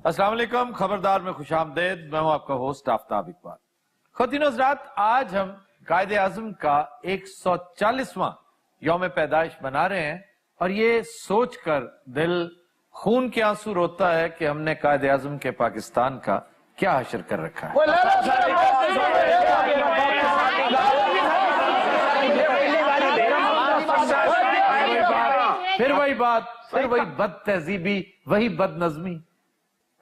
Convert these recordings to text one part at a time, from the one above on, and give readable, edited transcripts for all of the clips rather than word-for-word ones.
अस्सलाम वालेकुम, खबरदार में खुश आमदेद। मैं हूं आपका होस्ट आफ्ताब इकबाल। ख़वातीन हज़रात, आज हम कायदे आज़म का 140वां यौम पैदाइश मना रहे हैं और ये सोचकर दिल खून के आंसू रोता है कि हमने कायदे आज़म के पाकिस्तान का क्या हशर कर रखा है। फिर वही बात, फिर वही बद तहजीबी, वही बद नज़मी।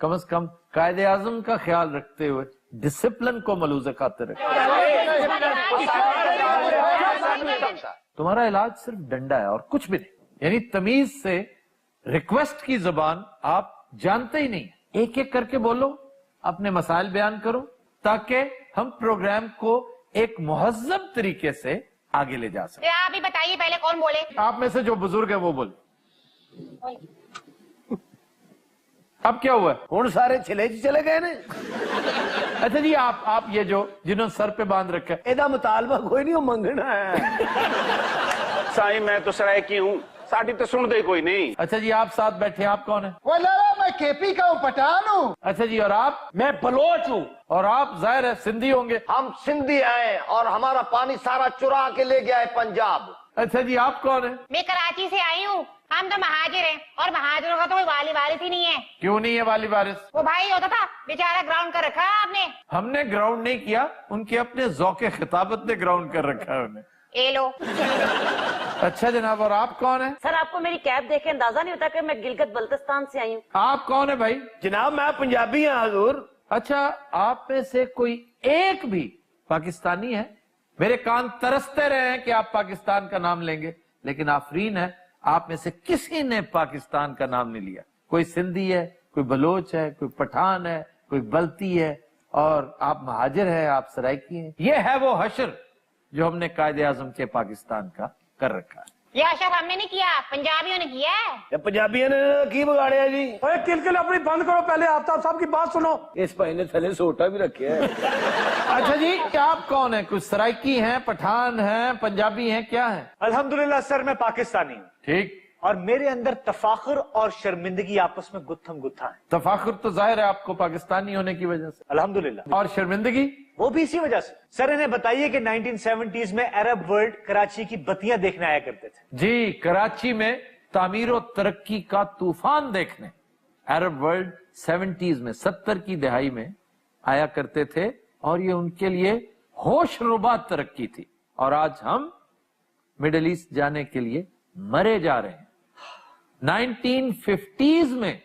कम से कम कायदे आज़म का ख्याल रखते हुए डिसिप्लिन को मलूज़ खातिर रखें। तुम्हारा इलाज सिर्फ डंडा है और कुछ भी नहीं। यानी तमीज से रिक्वेस्ट की जबान आप जानते ही नहीं। एक एक करके बोलो, अपने मसाइल बयान करो, ताकि हम प्रोग्राम को एक मुहज्जब तरीके से आगे ले जा सकें। आप ही बताइए पहले कौन बोले? आप में से जो बुजुर्ग है वो बोले। अब क्या हुआ? हूं सारे छिले चले गए ने। अच्छा जी, आप ये जो जिन्होंने सर पे बांध रखा है, एदा मुतालबा कोई नहीं, वो मंगना है। साईं मैं तो सरायकी हूँ, साड़ी तो सुन दे कोई नहीं। अच्छा जी, आप साथ बैठे, आप कौन है? वो लाला, मैं केपी का हूँ, पठान हूँ। अच्छा जी, और आप? मैं बलोच हूँ। और आप जाहिर है सिंधी होंगे। हम सिंधी आए और हमारा पानी सारा चुरा के ले गया है पंजाब। अच्छा जी, आप कौन है? मैं कराची से आई हूँ। हम तो महाजिर हैं और महाजिरों का तो कोई वाली वारिस ही नहीं है। क्यों नहीं है वाली वारिस? वो भाई होता था, बेचारा ग्राउंड कर रखा है आपने। हमने ग्राउंड नहीं किया, उनके अपने ज़ौक़े खिताबत ने ग्राउंड कर रखा है उन्हें। ए लो। अच्छा जनाब, और आप कौन है? सर, आपको मेरी कैब देख के अंदाजा नहीं होता कि मैं गिलगित बल्तिस्तान से आई हूँ। आप कौन है भाई? जनाब मैं पंजाबी हूँ हुजूर। अच्छा, आप में से कोई एक भी पाकिस्तानी है? मेरे कान तरसते रहे हैं कि आप पाकिस्तान का नाम लेंगे, लेकिन आफरीन है, आप में से किसी ने पाकिस्तान का नाम नहीं लिया। कोई सिंधी है, कोई बलोच है, कोई पठान है, कोई बल्ती है, और आप महाजिर है, आप सराइकी हैं। ये है वो हशर जो हमने कायदे आज़म के पाकिस्तान का कर रखा है। ये अशर हमने नहीं किया, पंजाबियों ने किया है। पंजाबियों ने की बिगाड़िया जी? किलकिल अपनी बंद करो, पहले आफ्ताब साहब की बात सुनो। इस भाई ने थले सोटा भी रखे है। अच्छा जी, क्या आप कौन है? कुछ सराइकी हैं, पठान हैं, पंजाबी हैं, क्या है? अल्हम्दुलिल्लाह सर, मैं पाकिस्तानी हूँ। ठीक। और मेरे अंदर तफाखुर और शर्मिंदगी आपस में गुत्थम गुत्था है। तफाखुर तो जाहिर है आपको पाकिस्तानी होने की वजह से। अल्हम्दुलिल्लाह। और शर्मिंदगी? वो भी इसी वजह से। सर इन्हें बताइए कि 1970s में अरब वर्ल्ड कराची की बत्तियां देखने आया करते थे। जी, कराची में तामीर और तरक्की का तूफान देखने अरब वर्ल्ड 70s में, 70 की दहाई में आया करते थे, और ये उनके लिए होशरुबा तरक्की थी। और आज हम मिडिल ईस्ट जाने के लिए मरे जा रहे हैं। 1950s में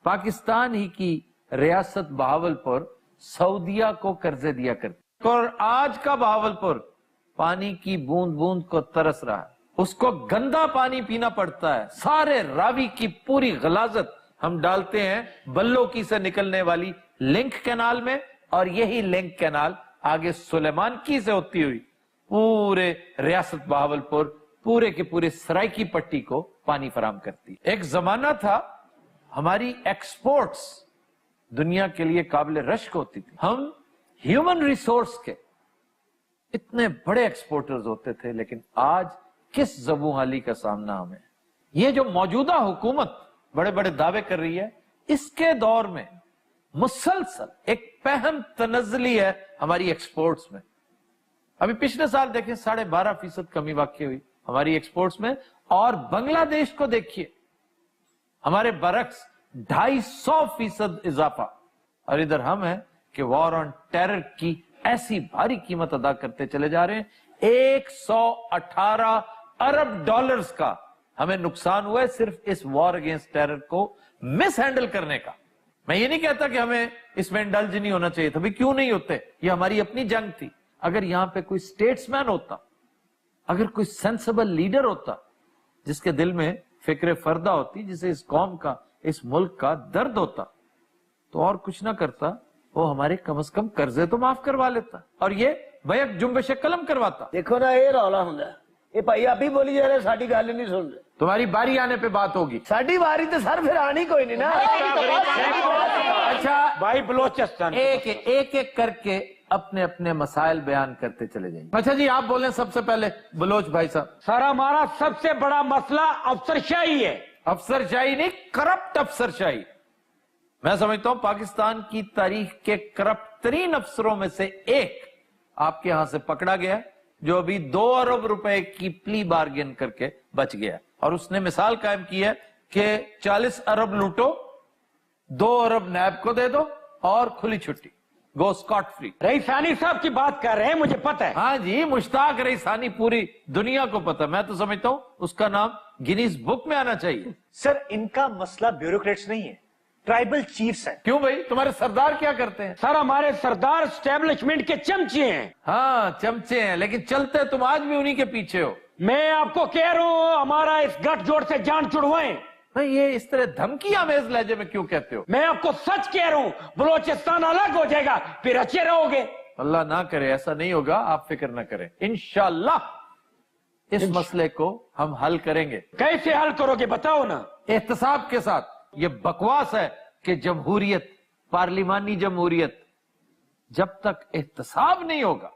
पाकिस्तान ही की रियासत बहावलपुर सऊदिया को कर्जे दिया करती, और आज का बहावलपुर पानी की बूंद बूंद को तरस रहा है। उसको गंदा पानी पीना पड़ता है। सारे रावी की पूरी गलाजत हम डालते हैं बल्लोकी से निकलने वाली लिंक कैनाल में, और यही लिंक कैनाल आगे सुलेमान की से होती हुई पूरे रियासत बहावलपुर, पूरे के पूरे सराइकी पट्टी को पानी फराम करती। एक जमाना था हमारी एक्सपोर्ट्स दुनिया के लिए काबिल रश्क होती थी। हम ह्यूमन रिसोर्स के इतने बड़े एक्सपोर्टर्स होते थे, लेकिन आज किस ज़बू हाली का सामना हमें। ये जो मौजूदा हुकूमत बड़े बड़े दावे कर रही है, इसके दौर में मुसलसल एक पहम तनज़ली है हमारी एक्सपोर्ट्स में। अभी पिछले साल देखें 12.5% कमी वाक़ई हुई हमारी एक्सपोर्ट्स में, और बांग्लादेश को देखिए, हमारे बरक्स 250% इजाफा। और इधर हम हैं कि वॉर ऑन टेरर की ऐसी भारी कीमत अदा करते चले जा रहे हैं। 118 अरब डॉलर्स का हमें नुकसान हुआ है सिर्फ इस वॉर अगेंस्ट टेरर को मिस हैंडल करने का। मैं ये नहीं कहता कि हमें इसमें इंडल्ज नहीं होना चाहिए था, भाई क्यों नहीं होते, ये हमारी अपनी जंग थी। अगर यहां पे कोई स्टेट्समैन होता, अगर कोई सेंसिबल लीडर होता, जिसके दिल में फिक्र फर्दा होती, जिसे इस कौम का, इस मुल्क का दर्द होता, तो और कुछ ना करता, वो हमारे कम से कम कर्जे तो माफ करवा लेता, और ये बैक जुम्बश कलम करवाता। देखो ना, ये रौला होंगे, ये भाई आप ही बोली जा रहे, साड़ी गल नहीं सुन रहे। तुम्हारी बारी आने पे बात होगी। साड़ी बारी तो सर फिर आनी कोई नहीं ना। अच्छा भाई बलोचिस्तान एक एक करके अपने अपने मसाइल बयान करते चले जाइए। अच्छा जी, आप बोलें सबसे पहले, बलोच भाई साहब। सर हमारा सबसे बड़ा मसला अफसरशाही है। अफसरशाही नहीं, करप्ट अफसरशाही। मैं समझता हूं पाकिस्तान की तारीख के करप्ट तरीन अफसरों में से एक आपके यहां से पकड़ा गया, जो अभी 2 अरब रुपए की प्ली बार्गेन करके बच गया, और उसने मिसाल कायम की है कि 40 अरब लूटो, 2 अरब नैब को दे दो और खुली छुट्टी, गो स्कॉट फ्री। रईसानी साहब की बात कर रहे हैं, मुझे पता है। हाँ जी, मुश्ताक रईसानी पूरी दुनिया को पता। मैं तो समझता हूं उसका नाम गिनीज बुक में आना चाहिए। सर इनका मसला ब्यूरोक्रेट्स नहीं है, ट्राइबल चीफ्स हैं। क्यों भाई, तुम्हारे सरदार क्या करते हैं? सर हमारे सरदार स्टैब्लिशमेंट के चमचे हैं। हाँ चमचे हैं, लेकिन चलते तुम आज भी उन्हीं के पीछे हो। मैं आपको कह रहा हूं हमारा इस गठजोड़ से जान छुड़वाएं। नहीं, ये इस तरह धमकी आमेज लहजे में क्यों कहते हो? मैं आपको सच कह रहा हूं, बलोचिस्तान अलग हो जाएगा, फिर अच्छे रहोगे। अल्लाह ना करे ऐसा नहीं होगा, आप फिक्र ना करें, इंशाअल्लाह इस मसले को हम हल करेंगे। कैसे हल करोगे बताओ ना। एहतसाब के साथ। ये बकवास है कि जमहूरियत, पार्लिमानी जमहूरियत, जब तक एहतसाब नहीं होगा,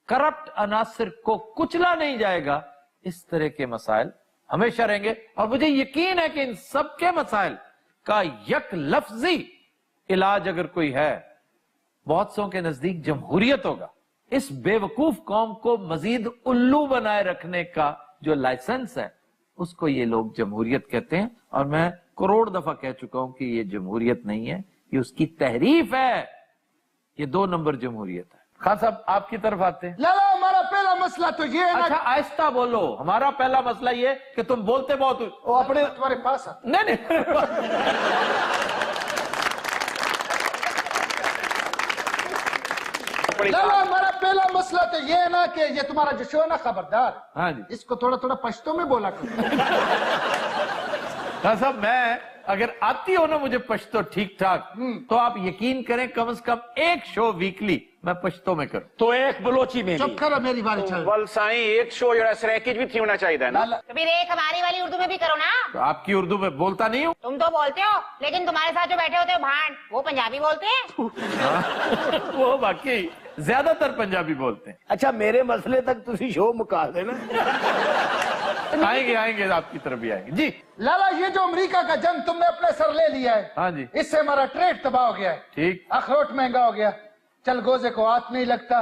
करप्ट अनासिर को कुचला नहीं जाएगा, इस तरह के मसाइल हमेशा रहेंगे। और मुझे यकीन है कि इन सब के मसाइल का यक लफ्जी इलाज अगर कोई है, बहुत सौ के नजदीक जमहूरियत होगा। इस बेवकूफ कौम को मजीद उल्लू बनाए रखने का जो लाइसेंस है, उसको ये लोग जमहूरियत कहते हैं। और मैं करोड़ दफा कह चुका हूं कि ये जमहूरियत नहीं है, ये उसकी तहरीफ है, ये 2 नंबर जमहूरियत है। खान साहब आपकी तरफ आते हैं। लाला हमारा पहला मसला तो ये है ना। अच्छा आहिस्ता बोलो। हमारा पहला मसला ये कि तुम बोलते बहुत वो अपने तुम्हारे पास आ। नहीं लाला हमारा पहला मसला तो ये है ना कि ये तुम्हारा जो शो है ना खबरदार, हाँ जी। इसको थोड़ा थोड़ा पश्तो में बोला करो। खान साहब मैं अगर आती हो ना मुझे पश्तो ठीक ठाक, तो आप यकीन करें कम से कम एक शो वीकली मैं पश्तो में करूं। तो एक बलोची में चुप करो, मेरी बारी चल। वल साईं एक शो जरा सराइकी भी थी होना चाहिए ना। लाला तो फिर एक हमारी वाली उर्दू में भी करो ना। तो आपकी उर्दू में बोलता नहीं हूं। तुम तो बोलते हो, लेकिन तुम्हारे साथ जो बैठे होते हो भांड, वो पंजाबी बोलते हैं। वो बाकी ज्यादातर पंजाबी बोलते हैं। अच्छा मेरे मसले तक तुसी शो मुका देना। आएंगे आएंगे, आपकी तरफ भी आएंगे जी। लाला ये जो अमेरिका का जंग तुमने अपने सर ले लिया है, हाँ जी। इससे हमारा ट्रेड तबाह हो गया है। ठीक। अखरोट महंगा हो गया, चलगोजे को हाथ नहीं लगता,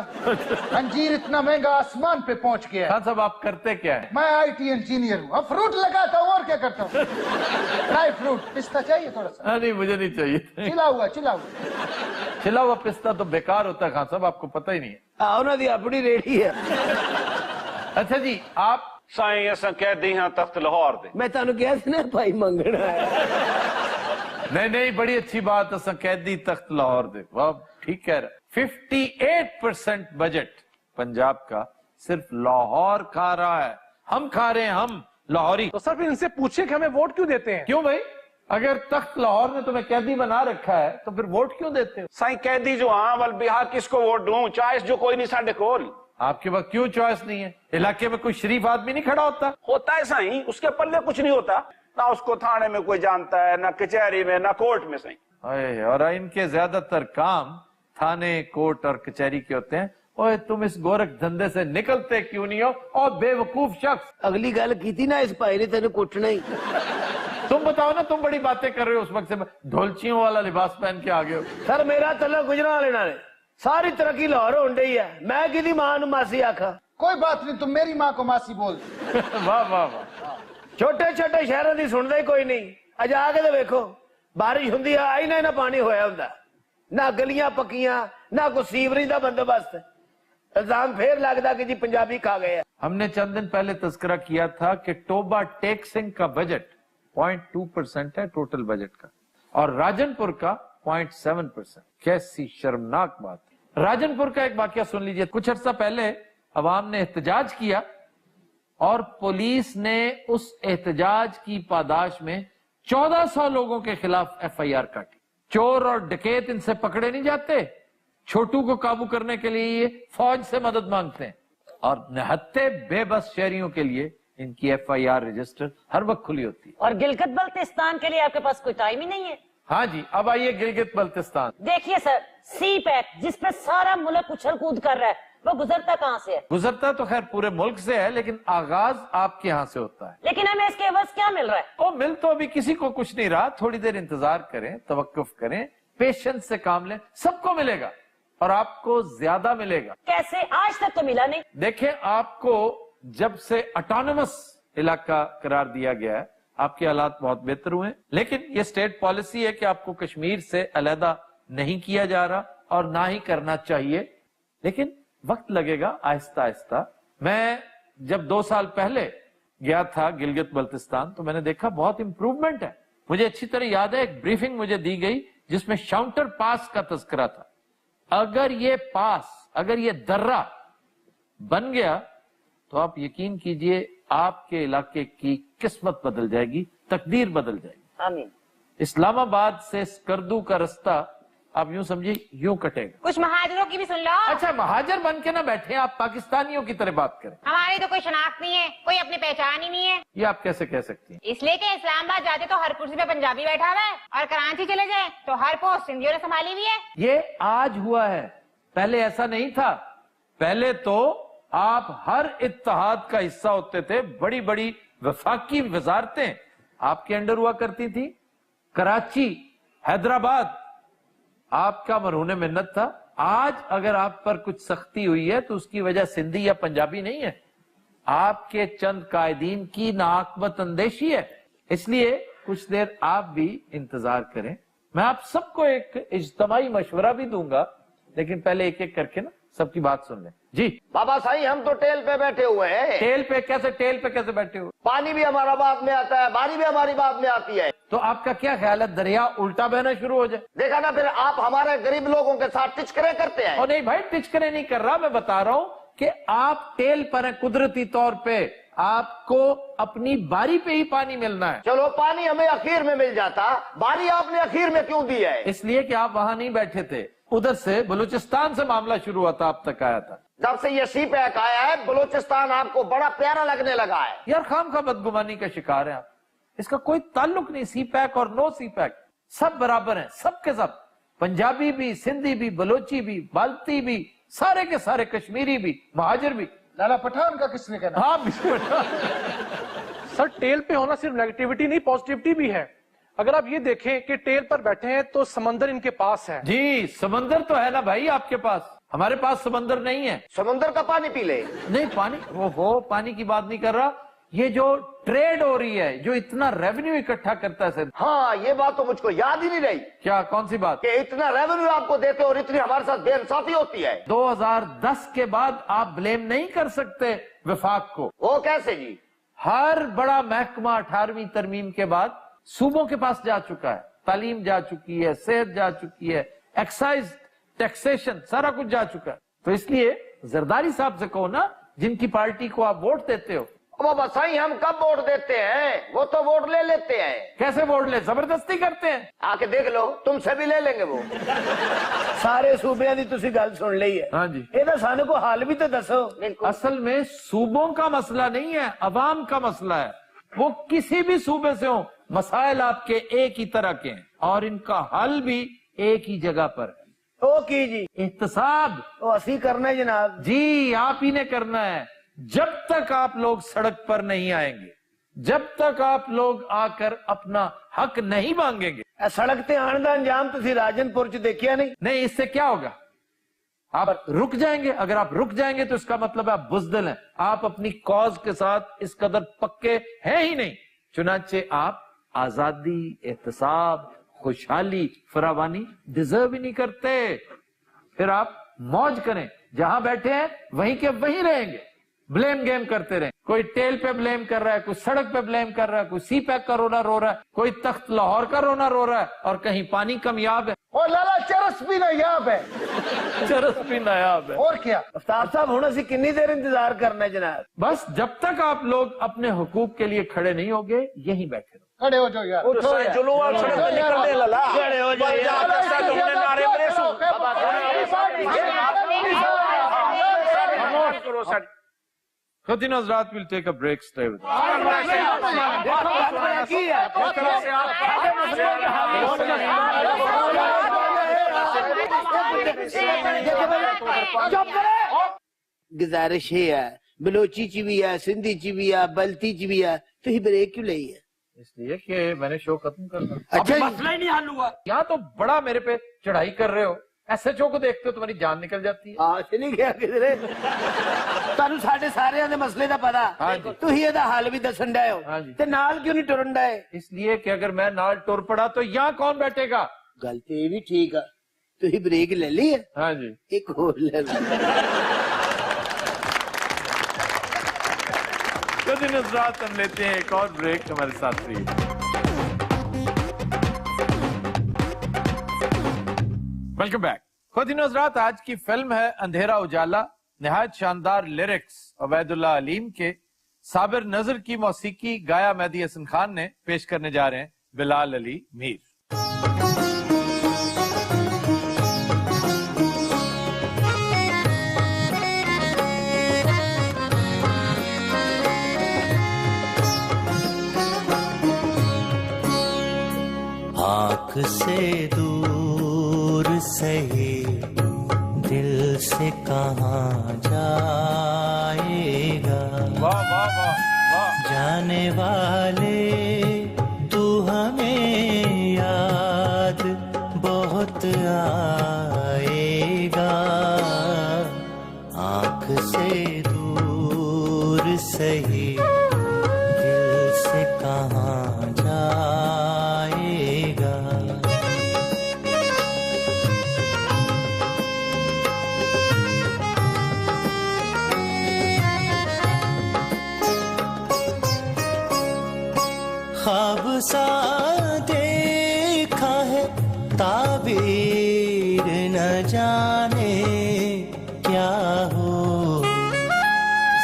अंजीर इतना महंगा आसमान पे पहुंच गया है। खान साहब आप करते क्या है? मैं आईटी इंजीनियर हूँ, अब फ्रूट लगाता हूँ और क्या करता हूँ। ड्राई फ्रूट पिस्ता चाहिए थोड़ा सा। नहीं मुझे नहीं चाहिए। चिला हुआ। छिला हुआ पिस्ता तो बेकार होता है खान साहब, आपको पता ही नहीं है। उन्होंने अपनी रेडी है। अच्छा जी, आप साईं असां कह दी हां तख्त लाहौर दे। मैं तानू कहा सी ना भाई मंगना है। नहीं बड़ी अच्छी बात है, कैदी तख्त लाहौर दे। वाह ठीक कह रहा। 58% बजट पंजाब का सिर्फ लाहौर खा रहा है। हम खा रहे हैं, हम लाहौरी। तो सर फिर इनसे पूछिए कि हमें वोट क्यों देते हैं? क्यों भाई, अगर तख्त लाहौर ने तुम्हें कैदी बना रखा है तो फिर वोट क्यों देते हो? साईं कैदी जो हाँ वल बिहार किसको वोट दूं, चॉइस जो कोई नहीं साडे कोल। आपके पास क्यों चॉइस नहीं है? इलाके में कोई शरीफ आदमी नहीं खड़ा होता है साईं, उसके पल्ले कुछ नहीं होता ना, उसको थाने में कोई जानता है ना, कचहरी में ना, कोर्ट में। साईं और इनके ज्यादातर काम थाने, कोर्ट और कचहरी के होते हैं। ओए तुम इस गोरख धंधे से निकलते क्यों नहीं हो? और बेवकूफ शख्स, अगली गल की थी ना, इस भाई ने तेन कुटना ही। तुम बताओ ना, तुम बड़ी बातें कर रहे हो, उस वक्त से ढोलचियों वाला लिबास पहन के आ गए हो। सर मेरा तला गुजरा लेना ने सारी तरक्की लाहौर होन डई है, मैं किदी मां नू मासी आखा। कोई बात नहीं, तुम मेरी माँ को मासी बोल। वाह वाह वाह। छोटे छोटे शहरों की सुनता ही कोई नहीं। अज आके तो वेखो, बारिश होंदी है आई ना पानी होया हुंदा, ना गलियां पक्कियां, ना कोई सीवरेज का बंदोबस्त। इल्जाम फिर लगता कि जी पंजाबी खा गए। हमने चंद दिन पहले तस्करा किया था कि टोबा टैक्सिंग का बजट 0.2% है टोटल बजट का, और राजनपुर का 0.7%। कैसी शर्मनाक बात है। राजनपुर का एक वाकया सुन लीजिए। कुछ अर्सा पहले अवाम ने एहतजाज किया और पुलिस ने उस एहतजाज की पादाश में 1400 लोगों के खिलाफ FIR काटी। चोर और डकैत इनसे पकड़े नहीं जाते, छोटू को काबू करने के लिए ये फौज से मदद मांगते हैं, और निहत्ते बेबस शहरियों के लिए इनकी FIR रजिस्टर हर वक्त खुली होती है। और गिलगित बल्तिस्तान के लिए आपके पास कोई टाइम ही नहीं है। हाँ जी, अब आइए गिलगित बल्तिस्तान। देखिए सर, सी पैक जिस पे सारा मुल्क उछल कूद कर रहा है, وہ گزرتا کہاں سے ہے؟ گزرتا تو خیر پورے ملک سے ہے، لیکن آغاز آپ کے یہاں سے ہوتا ہے۔ لیکن ہمیں اس کے عوض کیا مل رہا ہے؟ اور مل تو ابھی کسی کو کچھ نہیں رہا، تھوڑی دیر انتظار کریں، توقف کریں، پیشنس سے کام لیں، سب کو ملے گا اور آپ کو زیادہ ملے گا۔ کیسے؟ آج تک تو ملا نہیں۔ دیکھیں، آپ کو جب سے اٹانومس علاقہ قرار دیا گیا ہے، آپ کے حالات بہت بہتر ہوئے، لیکن یہ اسٹیٹ پالیسی ہے کہ آپ کو کشمیر سے علیحدہ نہیں کیا جا رہا اور نہ ہی کرنا چاہیے، لیکن وقت لگے گا، آہستہ آہستہ۔ میں جب 2 سال پہلے گیا تھا گلگت بلتستان تو میں نے دیکھا بہت امپروومنٹ ہے۔ مجھے اچھی طرح یاد ہے ایک بریفنگ مجھے دی گئی جس میں شاؤنٹر پاس کا تذکرہ تھا۔ اگر یہ پاس، اگر یہ درہ بن گیا تو آپ یقین کیجئے آپ کے علاقے کی قسمت بدل جائے گی، تقدیر بدل جائے گی۔ آمین۔ اسلام آباد سے اسکردو کا رستہ آپ یوں سمجھے یوں کٹے گا۔ کچھ مہاجروں کی بھی سن لو۔ اچھا، مہاجر بن کے نہ بیٹھے، آپ پاکستانیوں کی طرح بات کریں۔ ہماری تو کوئی شناخت نہیں ہے، کوئی اپنی پہچان ہی نہیں ہے۔ یہ آپ کیسے کہہ سکتی ہیں؟ اس لیے کہ اسلام آباد جاتے تو ہر کرسی پہ پنجابی بیٹھا ہوا ہے، اور کراچی چلے جائیں تو ہر پوسٹ سندھیوں نے سنبھالی ہوئی ہے۔ یہ آج ہوا ہے، پہلے ایسا نہیں تھا۔ پہلے تو آپ ہر اتحاد کا حصہ ہوتے تھے، بڑی بڑی وفاقی وزارتیں آپ کے انڈر ہوا کرتی تھی۔ کراچی، حیدرآباد آپ کا مرہون منت تھا۔ آج اگر آپ پر کچھ سختی ہوئی ہے تو اس کی وجہ سندھی یا پنجابی نہیں ہے، آپ کے چند قائدین کی ناعاقبت اندیشی ہے۔ اس لیے کچھ دیر آپ بھی انتظار کریں، میں آپ سب کو ایک اجتماعی مشورہ بھی دوں گا، لیکن پہلے ایک ایک کر کے نا سب کی بات سن لیں۔ جی بابا صاحب، ہم تو ٹیل پہ بیٹھے ہوئے ہیں۔ ٹیل پہ کیسے بیٹھے ہو؟ پانی بھی ہمارا بعد میں آتا ہے، باری بھی ہماری بعد میں آتی ہے۔ تو آپ کا کیا خیال ہے دریا الٹا بہنا شروع ہو جائے؟ دیکھا نا، پھر آپ ہمارے غریب لوگوں کے ساتھ ٹچکرے کرتے ہیں۔ اور نہیں بھائی، ٹچکرے نہیں کر رہا، میں بتا رہا ہوں کہ آپ ٹیل پر ہیں، قدرتی طور پہ آپ کو اپنی باری پہ ہی پانی ملنا ہے۔ چلو پانی ہمیں اخیر میں مل جاتا، باری آپ نے اخیر میں کیوں دی ہے؟ اس لیے کہ آپ وہاں نہیں بیٹھے تھے، ادھر سے بلوچستان سے معاملہ شروع ہوا تھا، آپ تک آیا تھا۔ جب سے یہ سی پیک آیا ہے بلوچستان آپ کو بڑا پیارا لگنے لگا ہے۔ یار خام خواہ بدگمانی کا شکار ہیں آپ، اس کا کوئی تعلق نہیں، سی پیک اور نو سی پیک سب برابر ہیں، سب کے سب، پنجابی بھی، سندھی بھی، بلوچی بھی، بالتی بھی، سارے کے سارے، کشمیری بھی، مہاجر بھی۔ لالا پٹھان کا کس نے کہنا؟ ہاں سر، ٹیل پہ ہونا صرف نیگیٹیوٹی نہیں، پازیٹیوٹی بھی ہے۔ اگر آپ یہ دیکھیں کہ ٹیل پر بیٹھے ہیں تو سمندر ان کے پاس ہے۔ جی سمندر تو ہے نا بھائی آپ کے پاس، ہمارے پاس سمندر نہیں ہے۔ سمندر کا پانی پی لے۔ نہیں پانی، وہ پانی کی بات نہیں کر رہا، یہ جو ٹریڈ ہو رہی ہے، جو اتنا ریونیو اکٹھا کرتا ہے سر۔ ہاں، یہ بات تو مجھ کو یاد ہی نہیں رہی کیا؟ کون سی بات؟ کہ اتنا ریونیو آپ کو دیتے اور اتنی ہمارے ساتھ بے انصافی ہوتی ہے۔ 2010 کے بعد آپ بلیم نہیں کر سکتے وفاق کو۔ وہ کیسے جی؟ ہر بڑا محکمہ 18ویں ترمیم کے بعد صوبوں کے پاس جا چکا ہے، تعلیم جا چکی ہے، صحت جا چکی ہے، ایکسائز، ٹیکسیشن، سارا کچھ جا چکا ہے۔ تو اس لیے زرداری صاحب سے کہو نا، جن کی پارٹی کو آپ ووٹ دیتے ہو۔ بابا صحیح، ہم کب ووٹ دیتے ہیں؟ وہ تو ووٹ لے لیتے ہیں۔ کیسے ووٹ لے؟ زبردستی کرتے ہیں۔ آ کے دیکھ لو، تم سے بھی لے لیں گے وہ۔ سارے صوبیاں دی تسی گل سن لئی ہے، ہاں جی، یہ تو سانو کو حال بھی تو دسو۔ اصل میں صوبوں کا مسئلہ نہیں ہے، عوام کا مسئلہ ہے۔ وہ کسی بھی صوبے سے ہوں، مسائل آپ کے ایک ہی طرح کے ہیں اور ان کا حل بھی ایک ہی جگہ پر ہے۔ او کی جی؟ احتساب۔ او اسی کرنا ہے جناب جی آپ ہی نے کرنا ہے۔ جب تک آپ لوگ سڑک پر نہیں آئیں گے، جب تک آپ لوگ آ کر اپنا حق نہیں مانگیں گے۔ اے سڑک تے آن دا انجام تسی راجن پور چ دیکھیا نہیں؟ نہیں، اس سے کیا ہوگا؟ آپ رک جائیں گے۔ اگر آپ رک جائیں گے تو اس کا مطلب ہے آپ بزدل ہیں، آپ اپنی کاز کے ساتھ اس قدر پکے ہیں ہی نہیں۔ چنانچہ آپ آزادی، احتساب، خوشحالی، فراوانی ڈیزرو ہی نہیں کرتے۔ پھر آپ موج کریں، جہاں بیٹھے ہیں وہیں کے وہیں رہیں گے، بلیم گیم کرتے رہیں۔ کوئی ٹیل پہ بلیم کر رہا ہے، کوئی سڑک پہ بلیم کر رہا ہے، کوئی سی پیک کا رونا رو رہا ہے، کوئی تخت لاہور کا رونا رو رہا ہے، اور کہیں پانی کمیاب ہے۔ اور لالا چرس بھی نایاب ہے۔ چرس بھی نایاب ہے۔ اور کیا؟ افطار صاحب ہن اسی کنی دیر انتظار کرنا ہے جناب؟ بس جب تک آپ لوگ اپنے حقوق کے لیے کھڑے نہیں ہوگے، یہیں بیٹھے رہو۔ کھڑے ہو جاؤ یار۔ جلوہ سڑک پہ نکلنے للا، کھڑے ہو جائے یار۔ تم نے نعرے بڑے سو خواتین حضرات، we'll take a break, stay with us. دیکھو بات کی ہے، چپ کرے۔ گزارش ہے بلوچی چ بھی ہے، سندھی چ بھی ہے، بلتی چ بھی ہے، تو ہی بریک کیوں لئی ہے؟ اس لیے کہ میں نے شو ختم کرنا. اچھا جی. مسئلہ ہی نہیں حل ہوا. یہاں تو بڑا میرے پہ چڑھائی کر رہے ہو. ایس ایچ او کو دیکھتے ہو تمہاری جان نکل جاتی ہے. آج نہیں گیا کدھرے. تانوں ساڈے سارے دے مسئلے دا پتا. تو ہی دا حل بھی دسن ڈے ہو. تے نال کیوں نہیں ٹرن ڈے؟ اس لیے کہ اگر میں نال ٹر پڑا تو یہاں کون بیٹھے گا؟ گل تے یہ بھی ٹھیک ہے. تو ہی بریک لے لی ہے. ہاں جی ایک اور لے لی. کچھ نظرات ہم لیتے ہیں ایک اور بریک. ہمارے ساتھ رہیے. Welcome back. خود نظرات آج کی فلم ہے اندھیرا اجالا. نہایت شاندار لیرکس عبید اللہ علیم کے، صابر نظر کی موسیقی گایا مہدی حسن خان نے. پیش کرنے جا رہے ہیں بلال علی میر. آنکھ سے دور سہی دل سے کہاں جائے گا. واہ واہ واہ واہ. جانے والے تو ہمیں یاد بہت آئے گا. آنکھ سے دور سہی دل سے کہاں جائے گا. خواب سا دیکھا ہے تعبیر نہ جانے کیا ہو.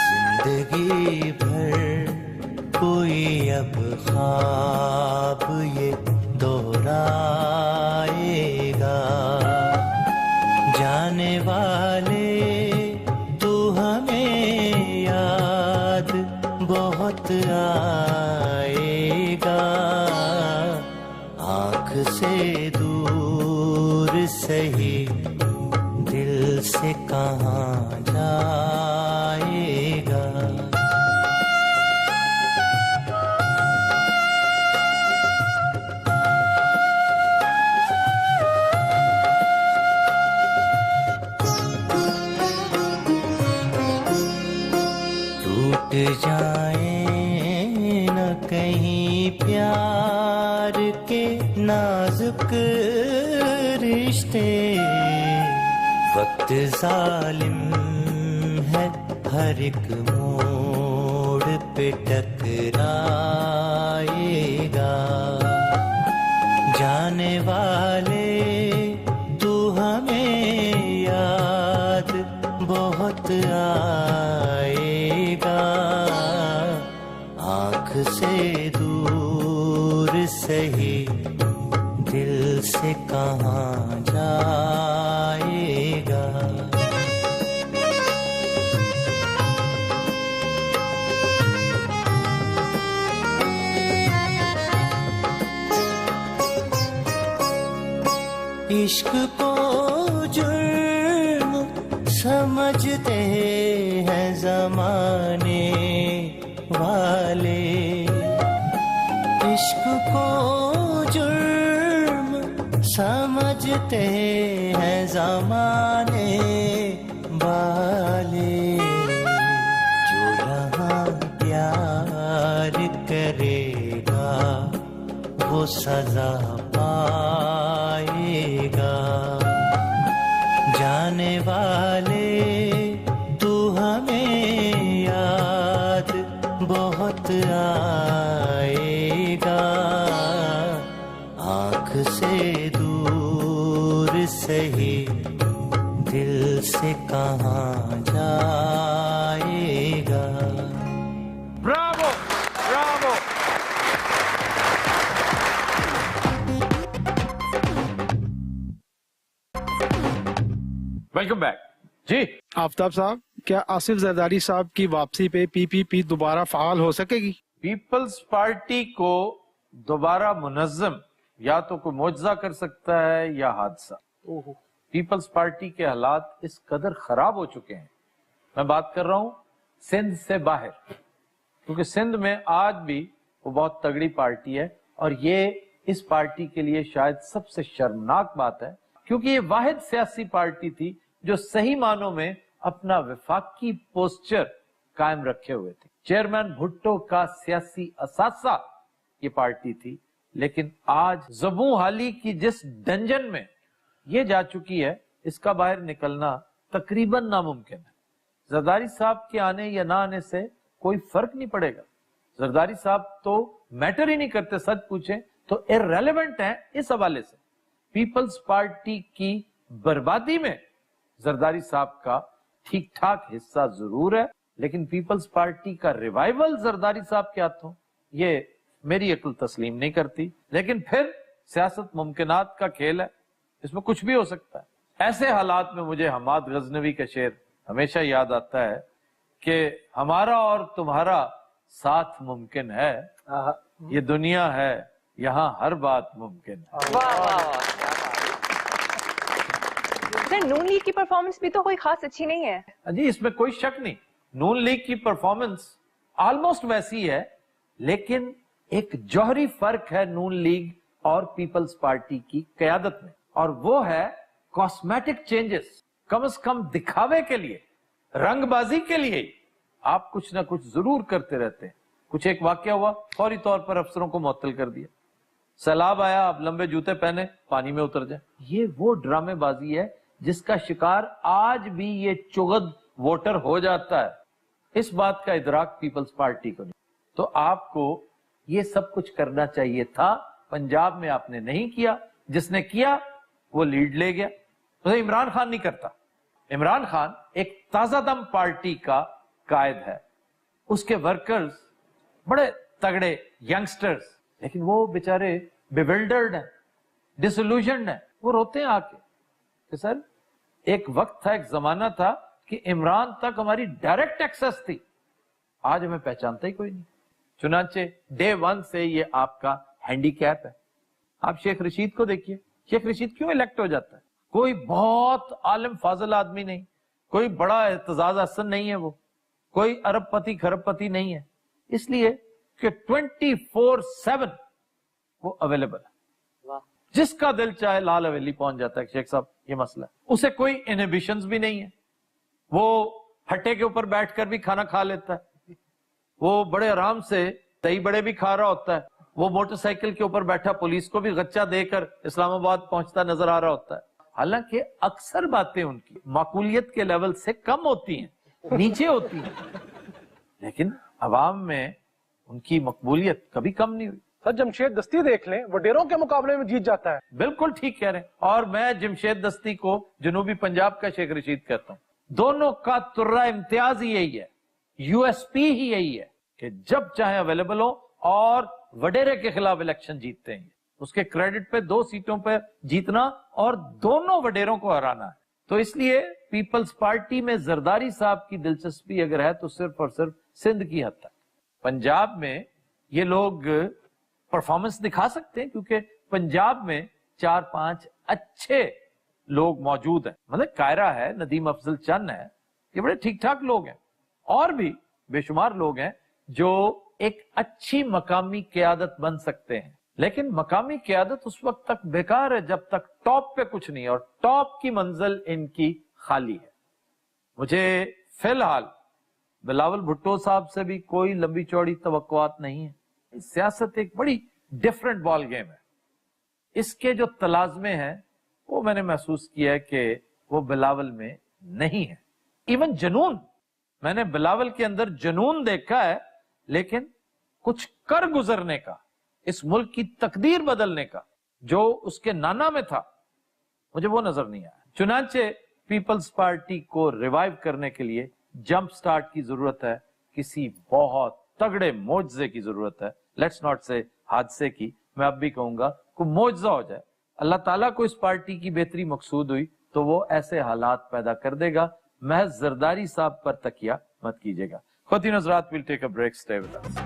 زندگی بھر کوئی اب خواب یہ دہرائے گا. جانے والے تو ہمیں یاد بہت آئے گا. آنکھ سے دور سہی دل سے کہاں جائے گا. ٹوٹ جائیں نہ کہیں پیار کے نازک رشتے. وقت ظالم ہے ہر ایک موڑ پہ ٹکرائے گا. جانے والے تو ہمیں یاد بہت آئے گا. آنکھ سے دور سہی دل سے کہاں جائے گا. عشق کو جرم سمجھتے ہیں زمانے والے. عشق کو جرم سمجھتے ہیں زمانے والے. جو یہاں پیار کرے گا وہ سزا پائے گا. جانے والے تو ہمیں یاد بہت آئے گا. آنکھ سے دور سہی دل سے کہاں جائے گا. Bravo bravo. Welcome back. جی آفتاب صاحب، کیا آصف زرداری صاحب کی واپسی پہ پی پی پی دوبارہ فعال ہو سکے گی؟ پیپلز پارٹی کو دوبارہ منظم یا تو کوئی معجزہ کر سکتا ہے یا حادثہ. پیپلز پارٹی کے حالات اس قدر خراب ہو چکے ہیں मैं बात कर रहा हूं सिंध से बाहर, क्योंकि सिंध में आज भी वो बहुत तगड़ी पार्टी है और ये इस पार्टी के लिए शायद सबसे शर्मनाक बात है, क्योंकि ये वाहिद सियासी पार्टी थी जो सही मानों में अपना वफाकी पोस्चर कायम रखे हुए थे। चेयरमैन भुट्टो का सियासी असासा ये पार्टी थी, लेकिन आज ज़बू हाली की जिस डंजन में ये जा चुकी है, इसका बाहर निकलना तकरीबन नामुमकिन है। जरदारी साहब के आने या ना आने से कोई फर्क नहीं पड़ेगा। जरदारी साहब तो मैटर ही नहीं करते, सच पूछें तो इररेलेवेंट है। इस हवाले से पीपल्स पार्टी की बर्बादी में जरदारी साहब का ठीक ठाक हिस्सा जरूर है, लेकिन पीपल्स पार्टी का रिवाइवल जरदारी साहब के हाथों, ये मेरी अक्ल तस्लीम नहीं करती। लेकिन फिर सियासत मुमकिनात का खेल है, इसमें कुछ भी हो सकता है। ऐसे हालात में मुझे हमाद गजनवी का शेर हमेशा याद आता है कि हमारा और तुम्हारा साथ मुमकिन है, ये दुनिया है यहाँ हर बात मुमकिन है। सर, नून लीग की परफॉर्मेंस भी तो कोई खास अच्छी नहीं है। जी, इसमें कोई शक नहीं, नून लीग की परफॉर्मेंस ऑलमोस्ट वैसी है, लेकिन एक जौहरी फर्क है नून लीग और पीपल्स पार्टी की कयादत में, और वो है कॉस्मेटिक चेंजेस। कम से कम दिखावे के लिए, रंगबाजी के लिए आप कुछ ना कुछ जरूर करते रहते हैं। कुछ एक वाकया हुआ, फौरी तौर पर अफसरों को मुअत्तल कर दिया। सैलाब आया, आप लंबे जूते पहने पानी में उतर जाए। ये वो ड्रामेबाजी है जिसका शिकार आज भी ये चुगद वोटर हो जाता है। इस बात का इदराक पीपल्स पार्टी को नहीं। तो आपको ये सब कुछ करना चाहिए था, पंजाब में आपने नहीं किया। जिसने किया वो लीड ले गया। तो इमरान खान नहीं करता। इमरान खान एक ताजादम पार्टी का कायद है, उसके वर्कर्स बड़े तगड़े यंगस्टर्स, लेकिन वो बेचारे बिविल्डर्ड हैं, डिसइल्यूजन्ड हैं। वो रोते हैं आके कि सर एक वक्त था, एक जमाना था कि इमरान तक हमारी डायरेक्ट एक्सेस थी, आज हमें पहचानता ही कोई नहीं। चुनाचे डे वन से ये आपका हैंडीकैप है। आप शेख रशीद को देखिए, शेख रशीद क्यों इलेक्ट हो जाता है? कोई बहुत आलिम फाजिल आदमी नहीं, कोई बड़ा एतजाज हसन नहीं है, वो कोई अरबपति खरबपति नहीं है, इसलिए कि 24/7 वो अवेलेबल है। जिसका दिल चाहे लाल हवेली पहुंच जाता है। शेख साहब ये मसला है, उसे कोई इनहिबिशंस भी नहीं है, वो हट्टे के ऊपर बैठकर भी खाना खा लेता है, वो बड़े आराम से दही बड़े भी खा रहा होता है, वो मोटरसाइकिल के ऊपर बैठा पुलिस को भी गच्चा देकर इस्लामाबाद पहुंचता नजर आ रहा होता है। हालांकि अक्सर बातें उनकी माकूलियत के लेवल से कम होती हैं, नीचे होती हैं, लेकिन अवाम में उनकी मकबूलियत कभी कम नहीं हुई। सर, जमशेद दस्ती देख लें, वडेरों के मुकाबले में जीत जाता है। बिल्कुल ठीक कह रहे हैं, और मैं जमशेद दस्ती को जनूबी पंजाब का शेख रशीद कहता हूं। दोनों का तुर्रा इम्तियाज ही यही है, यूएसपी ही यही है कि जब चाहे अवेलेबल हो और वडेरे के खिलाफ इलेक्शन जीतते हैं। उसके क्रेडिट पे 2 सीटों पे जीतना और दोनों वडेरों को हराना है। तो इसलिए पीपल्स पार्टी में जरदारी साहब की दिलचस्पी अगर है तो सिर्फ और सिर्फ सिंध की हद तक। पंजाब में ये लोग परफॉर्मेंस दिखा सकते हैं, क्योंकि पंजाब में 4-5 अच्छे लोग मौजूद हैं। मतलब कायरा है, नदीम अफजल चंद है, ये बड़े ठीक ठाक लोग हैं, और भी बेशुमार लोग हैं जो एक अच्छी मकामी क़यादत बन सकते हैं। लेकिन मकामी क़यादत उस वक्त तक बेकार है जब तक टॉप पे कुछ नहीं, और टॉप की मंजिल इनकी खाली है। मुझे फिलहाल बिलावल भुट्टो साहब से भी कोई लंबी चौड़ी तवक्कुआत नहीं है। सियासत एक बड़ी डिफरेंट बॉल गेम है। इसके जो तलाजमे हैं वो मैंने महसूस किया है कि वो बिलावल में नहीं है। इवन जुनून, मैंने बिलावल के अंदर जुनून देखा है, लेकिन कुछ कर गुजरने का, इस मुल्क की तकदीर बदलने का जो उसके नाना में था, मुझे वो नजर नहीं आया। चुनांचे पीपल्स पार्टी को रिवाइव करने के लिए जंप स्टार्ट की जरूरत है, किसी बहुत तगड़े मोजजे की जरूरत है। लेट्स नॉट से हादसे की, मैं अब भी कहूंगा को मोजजा हो जाए। अल्लाह ताला को इस पार्टी की बेहतरी मकसूद हुई तो वो ऐसे हालात पैदा कर देगा। महज जरदारी साहब पर तकिया मत कीजिएगा। ख्वातीन हज़रात, will take a break, stay with us.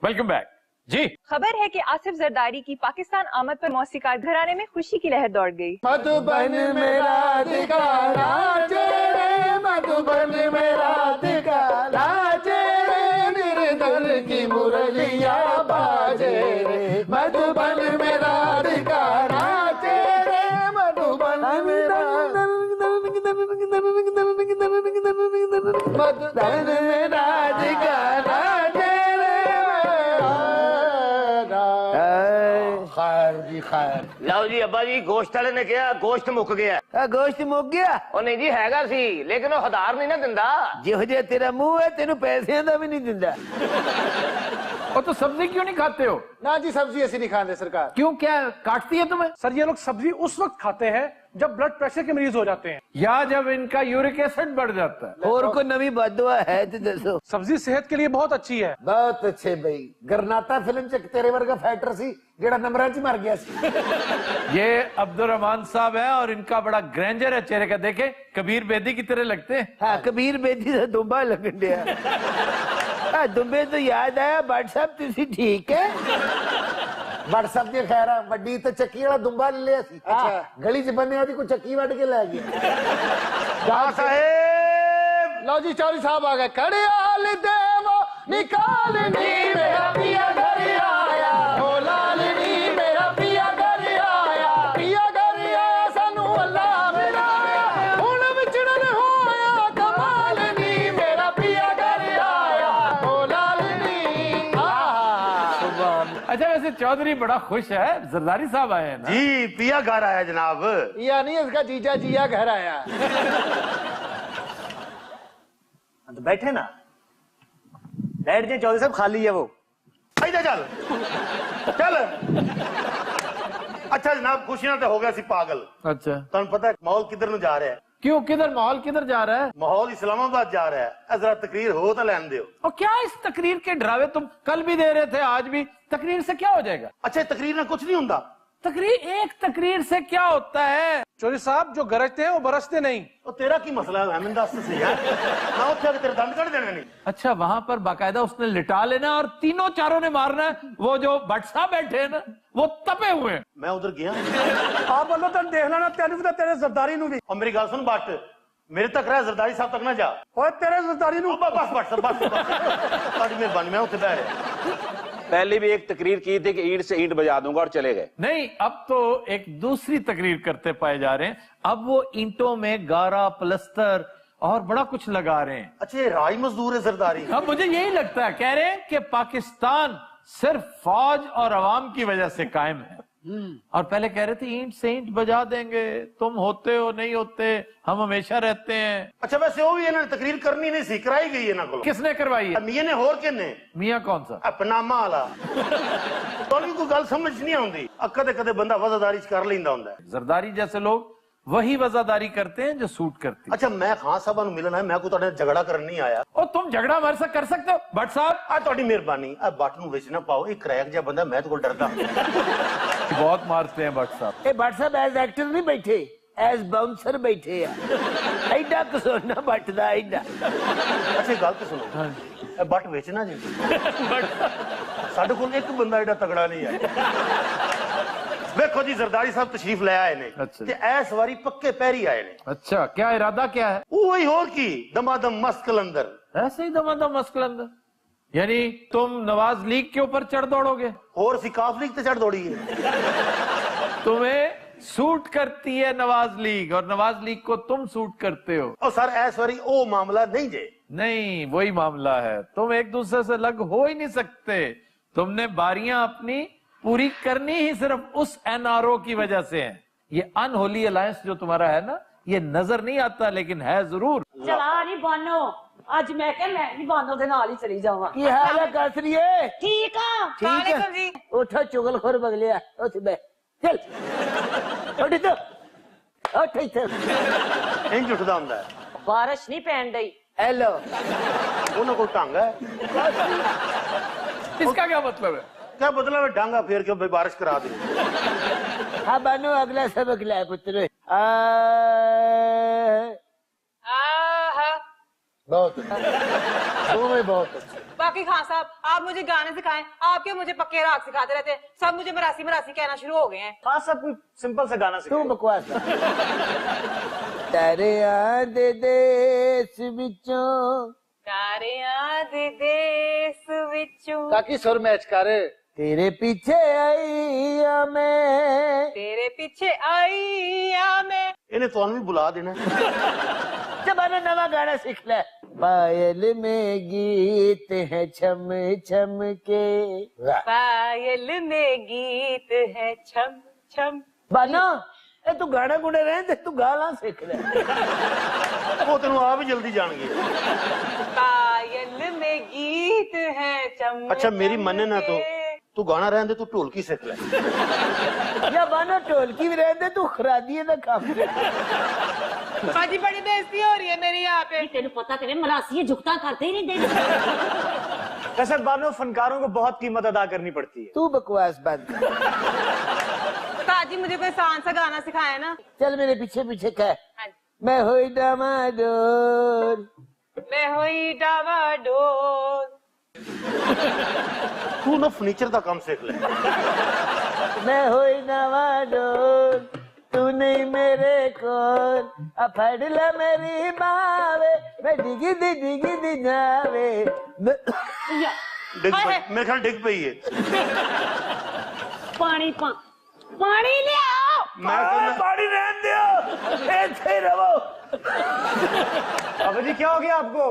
Welcome back. जी। खबर है कि आसिफ जरदारी की पाकिस्तान आमद पर मौसीकार घराने में खुशी की लहर दौड़ गई। मधुबन मेरा दिगाना चेरे, मधुबन मेरा दिगाना चेरे, निर्दल की मुरलिया बाजे रे, मधुबन मेरा दिगाना चेरे, मधुबन मेरा मधुबन मेरा दिगाना खैर जी खैर। ਲਓ ਜੀ ਅੱਬਾ ਜੀ, ਗੋਸ਼ਤ ਵਾਲੇ ਨੇ ਕਿਹਾ ਗੋਸ਼ਤ ਮੁੱਕ ਗਿਆ। ਗੋਸ਼ਤ ਮੁੱਕ ਗਿਆ? ਉਹ ਨਹੀਂ ਜੀ, ਹੈਗਾ ਸੀ, ਲੇਕਿਨ ਉਹ ਹਜ਼ਾਰ ਨਹੀਂ ਨਾ ਦਿੰਦਾ। ਜਿਹੋ ਜਿਹਾ ਤੇਰਾ ਮੂੰਹ ਹੈ ਤੈਨੂੰ ਪੈਸਿਆਂ ਦਾ ਵੀ ਨਹੀਂ ਦਿੰਦਾ। और तो सब्जी क्यों नहीं खाते हो? ना जी सब्जी ऐसी नहीं खाते सरकार। क्यों, क्या काटती है तुम्हें? सर ये लोग सब्जी उस वक्त खाते हैं जब ब्लड प्रेशर के मरीज हो जाते हैं या जब इनका यूरिक एसिड बढ़ जाता है। और कोई नवी बददुआ है तो दसो। सब्जी सेहत के लिए बहुत अच्छी है। बहुत अच्छे भाई, गरनाता फिल्म च तेरे वर्गा फाइटर सी जेड़ा नंबरां च मर गया सी। ये अब्दुर्रहमान साहब है और इनका बड़ा ग्रैंजर है चेहरे का, देखे कबीर बेदी की तरह लगते हैं। हाँ, कबीर बेदी से दुम्बा लगन दिया। दुम्बे तो याद आया, भट्ट साहब तुसी ठीक है? व्हाट्सएप दी खैर है, वड्डी ते चक्की वाला दुंबा ले लिया सी। अच्छा, गली च बन्ने ओदी कोई चक्की वड के ले गया। साहेब लो जी चौधरी साहब आ गए। कड़ियाल देवो निकालनी मेरा पिया घर आया, ओ लालनी मेरा पिया घर आया, पिया घर आया सानू अल्लाह मिलाया, हुण विचड़न होया कमालनी मेरा पिया घर आया, ओ लालनी। अच्छा, वैसे चौधरी बड़ा खुश है, जरदारी साहब आए हैं ना? जी, पिया घर आया जनाब। या नहीं, इसका जीजा जिया घर आया। तो बैठे ना, बैठ जाए। चौधरी साहब खाली है वो। इधर चल चल। अच्छा जनाब, खुशियां तो हो गया सी पागल। अच्छा, तुम पता है माहौल किधर नु जा रहा है? क्यों, किधर माहौल किधर जा रहा है? माहौल इस्लामाबाद जा रहा है। जरा तकरीर हो तो लैन दो। और क्या इस तकरीर के डरावे तुम कल भी दे रहे थे, आज भी? तकरीर से क्या हो जाएगा? अच्छा, तकरीर में कुछ नहीं होता। तकरीर, एक तकरीर से क्या होता है? चौधरी साहब जो गरजते हैं वो बरसते नहीं। तो तेरा की मसला है? मैं दस से यार ना उठे आके तेरे दंद कट देने नहीं। अच्छा, वहां पर बाकायदा उसने लिटा लेना और तीनों चारों ने मारना है। वो जो भट्ट साहब बैठे हैं ना, वो तपे हुए हैं। मैं उधर गया। आप बोलो तो देख लेना, तेन भी तेरे जरदारी नु भी। और मेरी गल सुन बट, मेरे तक रहा, जरदारी साहब तक ना जा। ओए तेरे जरदारी नु बस बस बस बड़ी मेहरबानी, मैं उठे बैठ रहा। पहले भी एक तकरीर की थी कि ईंट से ईंट बजा दूंगा और चले गए। नहीं, अब तो एक दूसरी तकरीर करते पाए जा रहे हैं। अब वो ईंटों में गारा, प्लस्तर और बड़ा कुछ लगा रहे हैं। अच्छा, ये राज मजदूर है जरदारी। अब मुझे यही लगता है, कह रहे हैं कि पाकिस्तान सिर्फ फौज और अवाम की वजह से कायम है। और पहले कह रहे थे ईंट से ईंट बजा देंगे, तुम होते हो नहीं होते, हम हमेशा रहते हैं। अच्छा, वैसे वो भी इन्होंने तकरीर करनी नहीं सी, कराई गई है ना को। किसने करवाई है? मियां ने होर किन्ने? मियां कौन सा? अपनामा वाला। तो कोई गल समझ नहीं आती। कदे कदे बंदा वजादारी कर लेंदा हुंदा है। जरदारी जैसे लोग वही वजादारी करते हैं जो सूट करती है। अच्छा, मैं खान साहब नु मिलना है, मैं कोई तुहाडे झगड़ा करन नहीं आया। और तुम झगड़ा हमारे साथ कर सकते हो भट्ट साहब? आ तुहाडी मेहरबानी, आ बट नु विच ना पाओ। एक क्रैक जा बंदा, मैं तो कोई डरदा। बहुत मारते हैं भट्ट साहब। ए भट्ट साहब एज एक्टर नहीं बैठे, एज बाउंसर बैठे हैं। ऐडा कसोना भट्ट दा ऐडा। अच्छा, गल तो सुनो, बट विच ना जी साडे कोल एक बंदा एडा तगड़ा नहीं है। देखो जी, जरदारी साहब तशरीफ ले आए ने। अच्छा। ते ऐस वारी पक्के पैरी आए ने। अच्छा, क्या इरादा क्या है? वही और की दमादम मस्त कलंदर। ऐसे ही दमादम मस्त कलंदर, यानी तुम नवाज लीग के ऊपर चढ़ दौड़ोगे? और सिकाफ लीग ते चढ़ दौड़ी है। तुम्हें सूट करती है नवाज लीग और नवाज लीग को तुम सूट करते हो। और सर ऐस वारी ओ मामला नहीं जे। नहीं, वही मामला है। तुम एक दूसरे से अलग हो ही नहीं सकते। तुमने बारियां अपनी पूरी करनी ही सिर्फ उस एनआरओ की वजह से है। ये अनहोली अलायंस जो तुम्हारा है ना, ये नजर नहीं आता लेकिन है जरूर। चला नहीं बानो, आज मैं क्या मैं भी बानो के नाल ही चली जावा। की हाल है कसरिए? ठीक है, ठीक है। उठो चुगलखोर बगलिया, उठ बे, चल उठ तो उठ इधर। इंज उठदा हुंदा है। बारिश नहीं पैन दई। हेलो, उन्हें कोई ढंग है? इसका क्या मतलब है? क्या मतलब है? डांगा फेर के बारिश करा दे। हाँ बानो, अगला सबक लाए पुत्र। बहुत अच्छा, तुम्हें बहुत अच्छा। बाकी खान साहब आप मुझे गाने सिखाएं, आपके मुझे पक्के राग सिखाते रहते हैं, सब मुझे मरासी मरासी कहना शुरू हो गए हैं। खान साहब कोई सिंपल सा गाना तू सिखाओ। बकवास तेरे आदे देश विचों तारियां दे देस विचों ताकि सुर मैच कर तेरे पीछे आई आ मैं तेरे पीछे आई आ मैं। ਇਹਨੇ ਤੁਹਾਨੂੰ ਵੀ ਬੁਲਾ ਦੇਣਾ जब नवा गाना सीख ले पायल में गीत है छम छम के पायल में गीत है छम छम। बाना ए तू गाना गुने रहे दे तू गाना सीख ले ਉਹ ਤੈਨੂੰ ਆਪ ਹੀ ਜਲਦੀ ਜਾਣਗੇ पायल में गीत है छम। अच्छा मेरी मन्ने ना तो तू गाना रहने दे, तू ढोलकी सीख ले या बाना ढोलकी भी रहे दे तू खरादी ना काम हाजी बड़ी बेइज्जती हो रही है मेरी यहाँ पे। तेन पता तेरे मरासी झुकता करते ही नहीं देने। वैसे बानो फनकारों को बहुत कीमत अदा करनी पड़ती है। तू बकवास बंद ताजी मुझे कोई आसान सा गाना सिखाए ना। चल मेरे पीछे पीछे कह हाँ जी। मैं हुई डामाडोल मैं हुई डावाडोल। तू ना फर्नीचर का काम सीख ले मैं हुई डामाडोल तू नहीं मेरे कोल अफड़ ला मेरी मावे मैं डिगी दी जावे डिग पई, मेरे ख्याल डिग पई है। पानी ले आओ। मैं कहना पानी रहने दो ऐसे ही रहो। अब जी क्या हो गया आपको?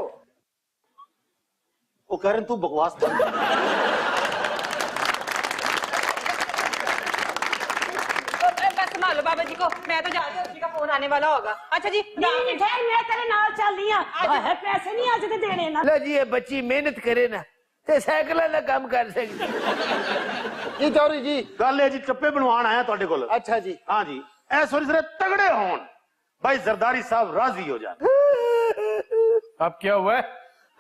वो कह रहे तू बकवास कर। बस संभालो बाबा जी को, मैं तो जानती हूँ उसी का फोन आने वाला होगा। अच्छा जी नहीं ठहर, मैं तेरे नाल चल रही हूं। है पैसे नहीं आज ते देने ना। लो जी ये बच्ची मेहनत करे ना ते साइकिल ना काम कर सकती जी चौधरी जी गल है जी टप्पे बनवान आया ਤੁਹਾਡੇ ਕੋਲ। अच्छा जी हाँ जी ऐ सोरी जरा तगड़े होन भाई जरदारी साहब राजी हो जाए। अब क्या हुआ है?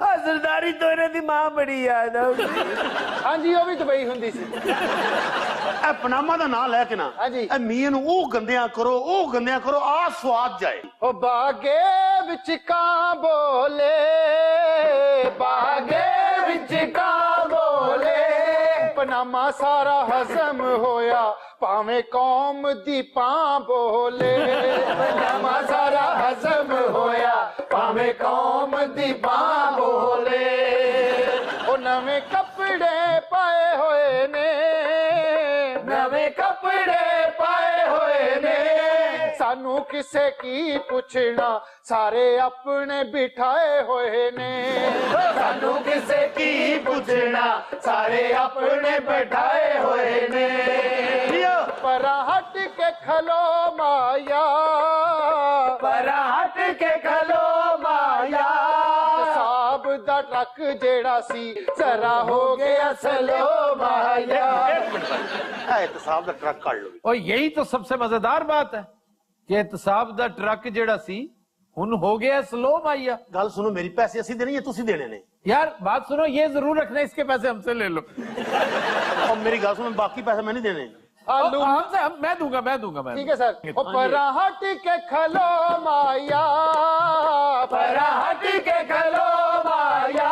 हाँ सरदारी तो इन्हें दी मां बड़ी याद आउगी। हाँ जी वो भी दुबई हुंदी सी ए पनामा दा नाम लेके ना हाँ जी ए मीन ओ गंदियां करो आ स्वाद जाए। ओ बागे विच कां बोले बागे विच कां बोले पनामा सारा हजम होया भावें कौम दी पां बोले पनामा सारा हजम होया भावें कौम दी पां बोले ओ नवे कपड़े पाए होए ने नवे कपड़े पाए होए ने सानू किसे की पुछना सारे अपने बिठाए होए ने सानू किसे की पुछना सारे अपने बिठाए होए ने परा हट के खलो माया परा हट के खलो माया साहब दा ट्रक जेड़ा सी जरा हो गया सलो माया। एहतसाब दा ट्रक काट लो। और यही तो सबसे मजेदार बात है कि एहतसाब दा ट्रक जेड़ा सी हुन हो गया स्लो माइया। गल सुनो मेरी पैसे असी देने या तुसी देने ने? यार बात सुनो ये जरूर रखना इसके पैसे हमसे ले लो। और मेरी गल सुनो बाकी पैसे मैं नहीं देने। हमसे मैं दूंगा ठीक है सर। परा हट के खलो माया परा हट के खलो माया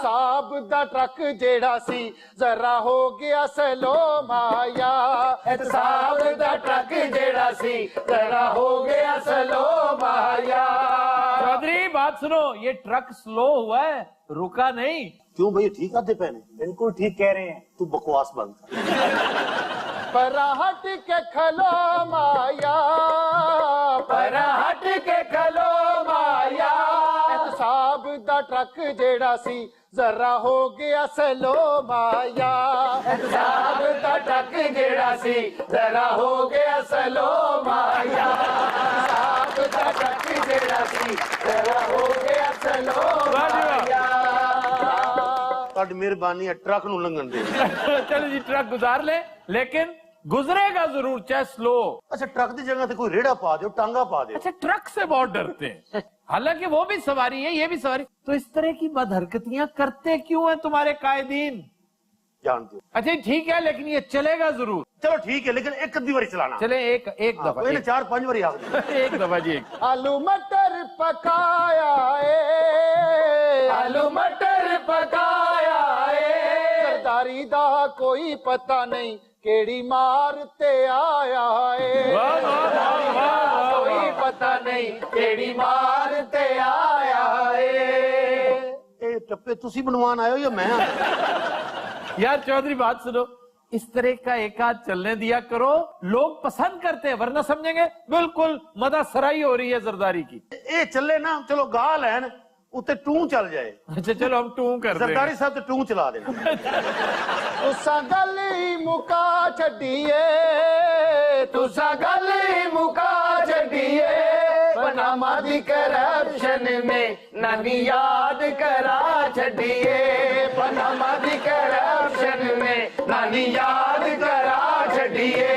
साहब दा ट्रक जेड़ा सी जरा हो गया स्लो माया साहब दा ट्रक जेड़ा सी जरा हो गया स्लो माया। चौधरी बात सुनो ये ट्रक स्लो हुआ है रुका नहीं। क्यों भाई ठीक आते पहने? बिल्कुल ठीक कह रहे हैं। तू बकवास बंद कर। परा हट के खलो माया परा हट के खलो माया साहब दा ट्रक जेड़ा सी जरा हो गया स्लो माया साहब दा ट्रक जेड़ा सी जरा हो गया स्लो माया साहब दा ट्रक जेड़ा सी जरा हो गया स्लो माया। ਤੁਹਾਡੀ ਮਿਹਰਬਾਨੀ ਹੈ ट्रक ਨੂੰ ਲੰਘਣ ਦੇ। चलो जी ट्रक गुजार ले लेकिन गुजरेगा जरूर चाहे स्लो। अच्छा ट्रक की जगह पे कोई रेड़ा पा दो टांगा पा दो। अच्छा ट्रक से बहुत डरते हैं हालांकि वो भी सवारी है ये भी सवारी। तो इस तरह की बदहरकतियां करते क्यों हैं तुम्हारे कायदीन? जानते हो। अच्छा ठीक है लेकिन ये चलेगा जरूर। चलो ठीक है लेकिन एक अद्धी बारी चलाना। चले एक दफा मैंने 4-5 बारी एक दफा जी। आलू मटर पकाया है आलू मटर पकाया ਯਾਰੀ ਦਾ ਕੋਈ ਪਤਾ ਨਹੀਂ ਕਿਹੜੀ ਮਾਰ ਤੇ ਆਇਆ ਏ ਵਾਹ ਵਾਹ ਵਾਹ ਵਾਹ ਕੋਈ ਪਤਾ ਨਹੀਂ ਕਿਹੜੀ ਮਾਰ ਤੇ ਆਇਆ ਏ ਇਹ ਟੱਪੇ ਤੁਸੀਂ ਬਣਵਾਉਣ ਆਏ ਹੋ ਜਾਂ ਮੈਂ यार चौधरी बात सुनो, इस तरह का एक आध चलने दिया करो, लोग पसंद करते हैं, वरना समझेंगे बिल्कुल मदा सराई हो रही है जरदारी की। ਇਹ ਚੱਲੇ ਨਾ ਚਲੋ ਗਾ ਲੈਣ ਉੱਤੇ ਟੂੰ ਚੱਲ ਜਾਏ अच्छा चलो हम टू कर ਜ਼ਰਦਾਰੀ देंगे। ਸਾਹਿਬ ਤੇ ਟੂੰ ਚਲਾ ਦੇਣਾ ਤੁਸਾਂ ਗੱਲ ਹੀ ਮੁਕਾ ਛੱਡੀਏ ਤੁਸਾਂ ਗੱਲ ਹੀ ਮੁਕਾ ਛੱਡੀਏ ਪਨਾਮਾ ਦੀ ਕਰਪਸ਼ਨ ਮੇ ਨਾਨੀ ਯਾਦ ਕਰਾ ਛੱਡੀਏ ਪਨਾਮਾ ਦੀ ਕਰਪਸ਼ਨ ਮੇ ਨਾਨੀ ਯਾਦ ਕਰਾ ਛੱਡੀਏ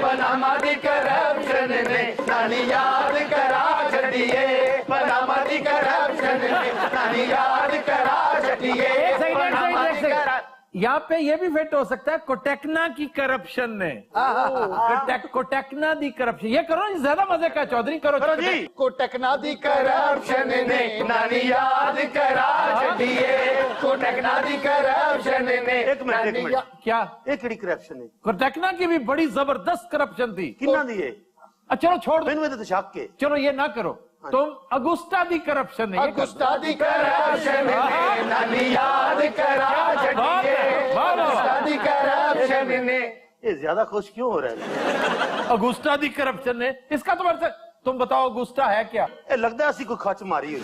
ਪਨਾਮਾ ਦੀ ਕਰਪਸ਼ਨ ਮੇ ਨਾਨੀ ਯਾਦ ਕਰਾ ਛੱਡੀਏ ਪਨਾਮਾ ਦੀ ਕਰਪਸ਼ਨ ਮੇ ਨਾਨੀ ਯਾਦ ਕਰਾ ਛੱਡੀਏ एक सेकंड, यहाँ पे ये भी फिट हो सकता है, कोटेकना की करप्शन ने कोटेकना दी करप्शन, ये करो ना, ज्यादा मजे का चौधरी करो ਜੀ ਕੋਟਕਨਾ ਦੀ ਕਰਪਸ਼ਨ ਨੇ ਨਾਨੀ ਯਾਦ ਕਰਾ ਛੱਡੀਏ ਕੋਟਕਨਾ ਦੀ ਕਰਪਸ਼ਨ ਨੇ ਇੱਕ ਮਿੰਟ क्या ਇਹ ਕਿਹੜੀ ਕਰਪਸ਼ਨ ਹੈ कोटेकना की भी बड़ी जबरदस्त करप्शन थी। ਕਿੰਨਾ ਦੀ ਹੈ चलो छोड़ दो, ਮੈਨੂੰ ਇਹਦੇ ਤੇ ਸ਼ੱਕ ਹੈ चलो ये ना करो, तुम अगुस्टा दी करप्शन है, ये कर दो। ਅਗੁਸਤਾ ਦੀ ਕਰਪਸ਼ਨ ਨੇ ਨਾਨੀ ਯਾਦ ਕਰਾ ਛੱਡੀਏ ਅਗੁਸਤਾ ਦੀ ਕਰਪਸ਼ਨ ਨੇ ਇਹ ਜ਼ਿਆਦਾ ਖੁਸ਼ ਕਿਉਂ ਹੋ रहा है अगुस्टा दी करप्शन ने, इसका तो तुम बताओ अगुस्टा है क्या? ਇਹ ਲੱਗਦਾ ਅਸੀਂ ਕੋਈ ਖੱਚ ਮਾਰੀ ਹੋਈ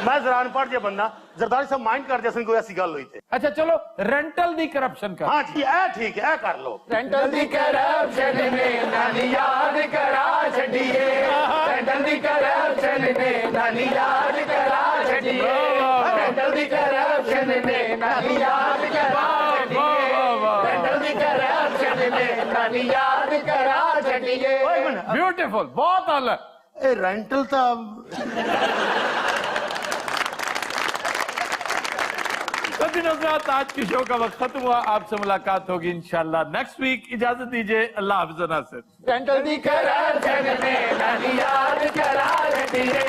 ਮੈਂ ਜ਼ਰਾਨ ਪੜ ਜੇ ਬੰਦਾ ਜ਼ਰਦਾਰੀ ਸਾਹਿਬ ਮਾਈਂਡ ਕਰਦੇ ਅਸਾਂ ਕੋਈ ਐਸੀ ਗੱਲ ਹੋਈ ਤੇ अच्छा चलो रेंटल दी करप्शन का, ਹਾਂ ਜੀ ਇਹ ਠੀਕ ਹੈ ਇਹ ਕਰ ਲਓ ਰੈਂਟਲ ਦੀ ਕਰਪਸ਼ਨ ਨੇ ਨਾਨੀ ਯਾਦ ਕਰਾ ਛੱਡੀਏ ਰੈਂਟਲ ਦੀ ਕਰਪਸ਼ਨ ਨੇ ਨਾਨੀ ਯਾਦ ਕਰਾ ਛੱਡੀਏ ਰੈਂਟਲ ਦੀ ਕਰਪਸ਼ਨ ਨੇ ਨਾਨੀ ਯਾਦ ਕਰਾ ਛੱਡੀਏ ਰੈਂਟਲ ਦੀ ਕਰਪਸ਼ਨ ਨੇ ਨਾਨੀ ਯਾਦ ਕਰਾ ਛੱਡੀਏ ब्यूटीफुल, बहुत अलग। ਇਹ ਰੈਂਟਲ ਤਾਂ नज़रात, आज की शो का वक्त खत्म हुआ, आपसे मुलाकात होगी इंशाल्लाह नेक्स्ट वीक। इजाजत दीजिए, अल्लाह हाफ़िज़ नासिर। ਰੈਂਟਲ ਦੀ ਕਰਪਸ਼ਨ ਨੇ ਨਾਨੀ ਯਾਦ ਕਰਾ ਛੱਡੀਏ